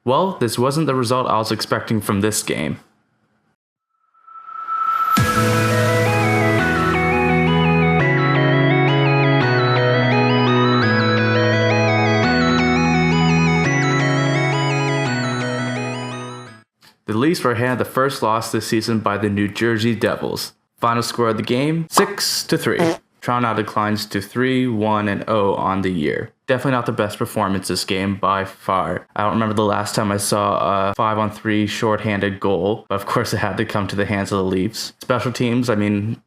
Well, this wasn't the result I was expecting from this game. The Leafs were handed the first loss this season by the New Jersey Devils. Final score of the game, 6-3. Toronto now declines to 3-1-0 on the year. Definitely not the best performance this game by far. I don't remember the last time I saw a 5-on-3 shorthanded goal, but of course it had to come to the hands of the Leafs. Special teams, I mean,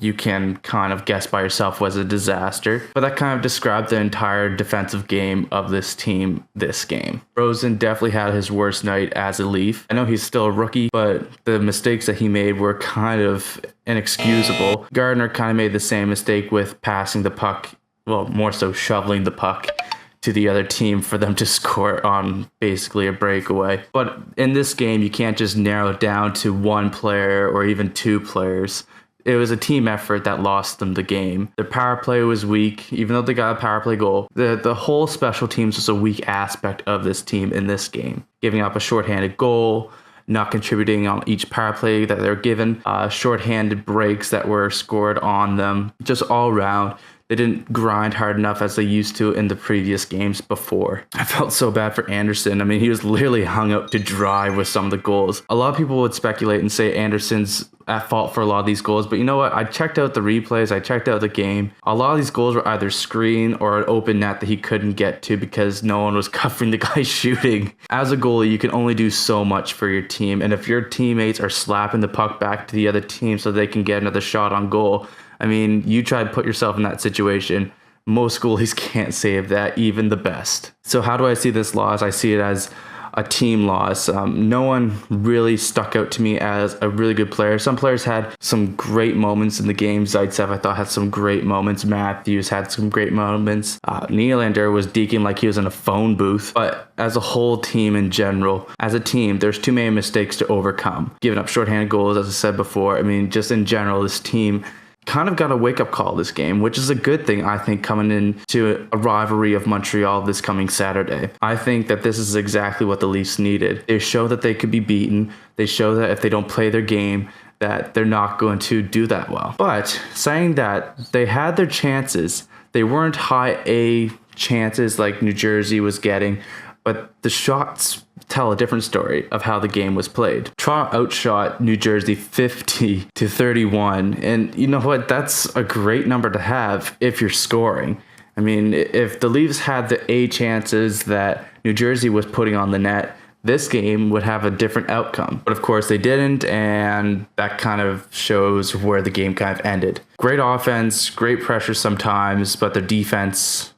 you can kind of guess by yourself was a disaster, but that kind of described the entire defensive game of this team this game. Rosen definitely had his worst night as a Leaf. I know he's still a rookie, but the mistakes that he made were kind of inexcusable. Gardner kind of made the same mistake with passing the puck, well, more so shoveling the puck to the other team for them to score on basically a breakaway. But in this game, you can't just narrow it down to one player or even two players. It was a team effort that lost them the game. Their power play was weak, even though they got a power play goal. The whole special teams was a weak aspect of this team in this game. Giving up a shorthanded goal, not contributing on each power play that they're given, shorthanded breaks that were scored on them. Just all around, they didn't grind hard enough as they used to in the previous games before. I felt so bad for Anderson. I mean, he was literally hung up to dry with some of the goals. A lot of people would speculate and say Anderson's at fault for a lot of these goals, but you know what? I checked out the replays, I checked out the game. A lot of these goals were either screen or an open net that he couldn't get to because no one was covering the guy shooting. As a goalie, you can only do so much for your team, and if your teammates are slapping the puck back to the other team so they can get another shot on goal, I mean, you try to put yourself in that situation. Most goalies can't save that, even the best. So how do I see this loss? I see it as a team loss. No one really stuck out to me as a really good player. Some players had some great moments in the game. Zaitsev, I thought, had some great moments. Matthews had some great moments. Nylander was deking like he was in a phone booth. But as a whole team in general, as a team, there's too many mistakes to overcome. Giving up shorthanded goals, as I said before. I mean, just in general, this team kind of got a wake-up call this game, which is a good thing, I think, coming into a rivalry of Montreal this coming Saturday. I think that this is exactly what the Leafs needed. They show that they could be beaten. They show that if they don't play their game, that they're not going to do that well. But saying that, they had their chances. They weren't high A chances like New Jersey was getting, but the shots tell a different story of how the game was played. Toronto outshot New Jersey 50-31, and you know what? That's a great number to have if you're scoring. I mean, if the Leafs had the A chances that New Jersey was putting on the net, this game would have a different outcome. But of course they didn't, and that kind of shows where the game kind of ended. Great offense, great pressure sometimes, but their defense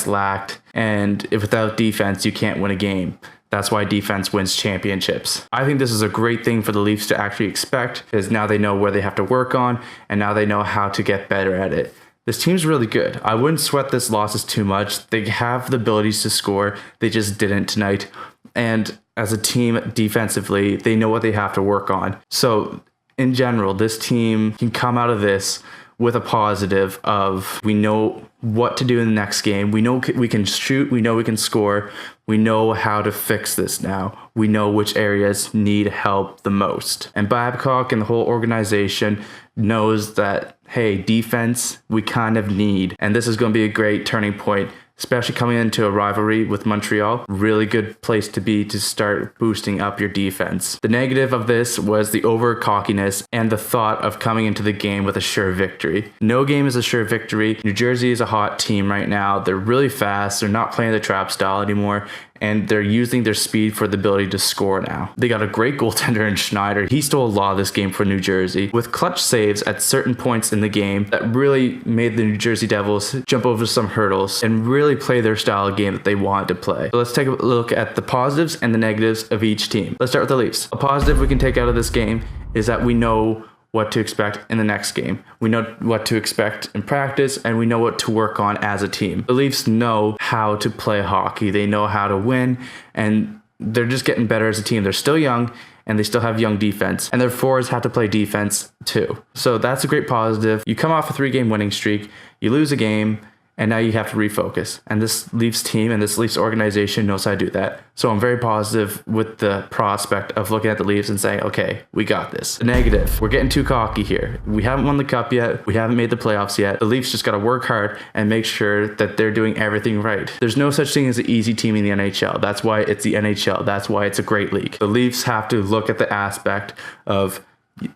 lacked, and if without defense, you can't win a game. That's why defense wins championships. I think this is a great thing for the Leafs to actually expect, because now they know where they have to work on, and now they know how to get better at it. This team's really good. I wouldn't sweat this losses too much. They have the abilities to score. They just didn't tonight. And as a team defensively, they know what they have to work on. So in general, this team can come out of this with a positive of, we know what to do in the next game. We know we can shoot. We know we can score. We know how to fix this now. We know which areas need help the most. And Babcock and the whole organization knows that, hey, defense, we kind of need. And this is going to be a great turning point, especially coming into a rivalry with Montreal. Really good place to be to start boosting up your defense. The negative of this was the over cockiness and the thought of coming into the game with a sure victory. No game is a sure victory. New Jersey is a hot team right now. They're really fast. They're not playing the trap style anymore, and they're using their speed for the ability to score now. They got a great goaltender in Schneider. He stole a lot of this game for New Jersey with clutch saves at certain points in the game that really made the New Jersey Devils jump over some hurdles and really play their style of game that they wanted to play. So let's take a look at the positives and the negatives of each team. Let's start with the Leafs. A positive we can take out of this game is that we know what to expect in the next game. We know what to expect in practice, and we know what to work on as a team. The Leafs know how to play hockey. They know how to win, and they're just getting better as a team. They're still young, and they still have young defense, and their forwards have to play defense too. So that's a great positive. You come off a 3-game winning streak, you lose a game, And now you have to refocus. And this Leafs team and this Leafs organization knows how to do that. So I'm very positive with the prospect of looking at the Leafs and saying, okay, we got this. The negative, we're getting too cocky here. We haven't won the cup yet. We haven't made the playoffs yet. The Leafs just got to work hard and make sure that they're doing everything right. There's no such thing as an easy team in the NHL. That's why it's the NHL. That's why it's a great league. The Leafs have to look at the aspect of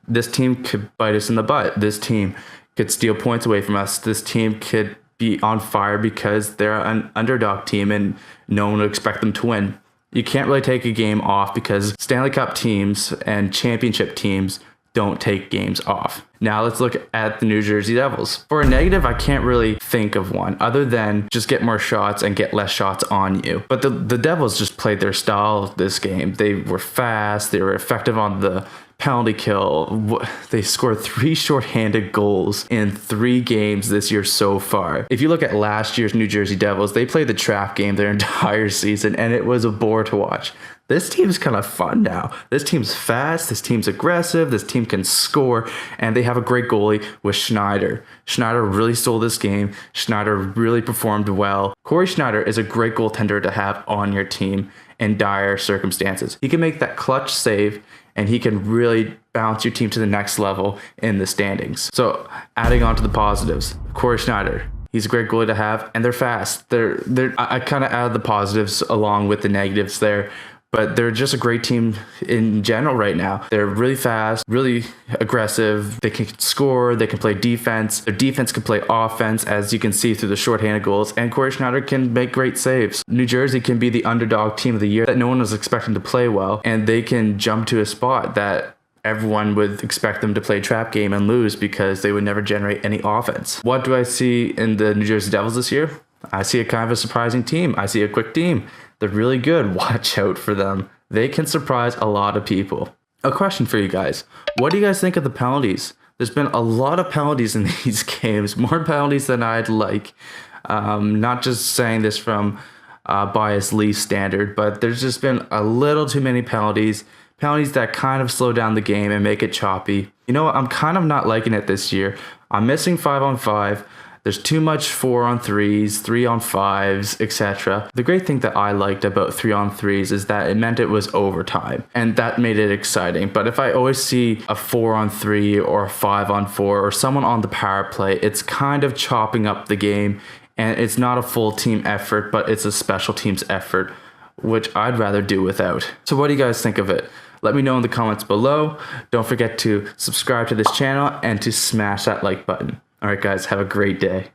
this team could bite us in the butt. This team could steal points away from us. This team could be on fire because they're an underdog team and no one would expect them to win. You can't really take a game off because Stanley Cup teams and championship teams don't take games off. Now let's look at the New Jersey Devils. For a negative, I can't really think of one other than just get more shots and get less shots on you. But the Devils just played their style this game. They were fast. They were effective on the penalty kill. They scored 3 shorthanded goals in 3 games this year so far. If you look at last year's New Jersey Devils, they played the trap game their entire season and it was a bore to watch. This team's kind of fun now. This team's fast, this team's aggressive, this team can score, and they have a great goalie with Schneider. Schneider really stole this game. Schneider really performed well. Corey Schneider is a great goaltender to have on your team in dire circumstances. He can make that clutch save and he can really bounce your team to the next level in the standings. So adding on to the positives, Corey Schneider, he's a great goalie to have, and they're fast. I kind of add the positives along with the negatives there, but they're just a great team in general right now. They're really fast, really aggressive. They can score, they can play defense. Their defense can play offense, as you can see through the shorthanded goals, and Corey Schneider can make great saves. New Jersey can be the underdog team of the year that no one was expecting to play well, and they can jump to a spot that everyone would expect them to play trap game and lose because they would never generate any offense. What do I see in the New Jersey Devils this year? I see a kind of a surprising team. I see a quick team. They're really good. Watch out for them. They can surprise a lot of people. A question for you guys. What do you guys think of the penalties? There's been a lot of penalties in these games, more penalties than I'd like. Not just saying this from biased Leaf standard, but there's just been a little too many penalties. Penalties that kind of slow down the game and make it choppy. You know what? I'm kind of not liking it this year. I'm missing 5-on-5. There's too much 4-on-3s, 3-on-5s, etc. The great thing that I liked about 3-on-3s is that it meant it was overtime, and that made it exciting. But if I always see a 4-on-3 or a 5-on-4 or someone on the power play, it's kind of chopping up the game, and it's not a full team effort, but it's a special teams effort, which I'd rather do without. So what do you guys think of it? Let me know in the comments below. Don't forget to subscribe to this channel and to smash that like button. All right, guys, have a great day.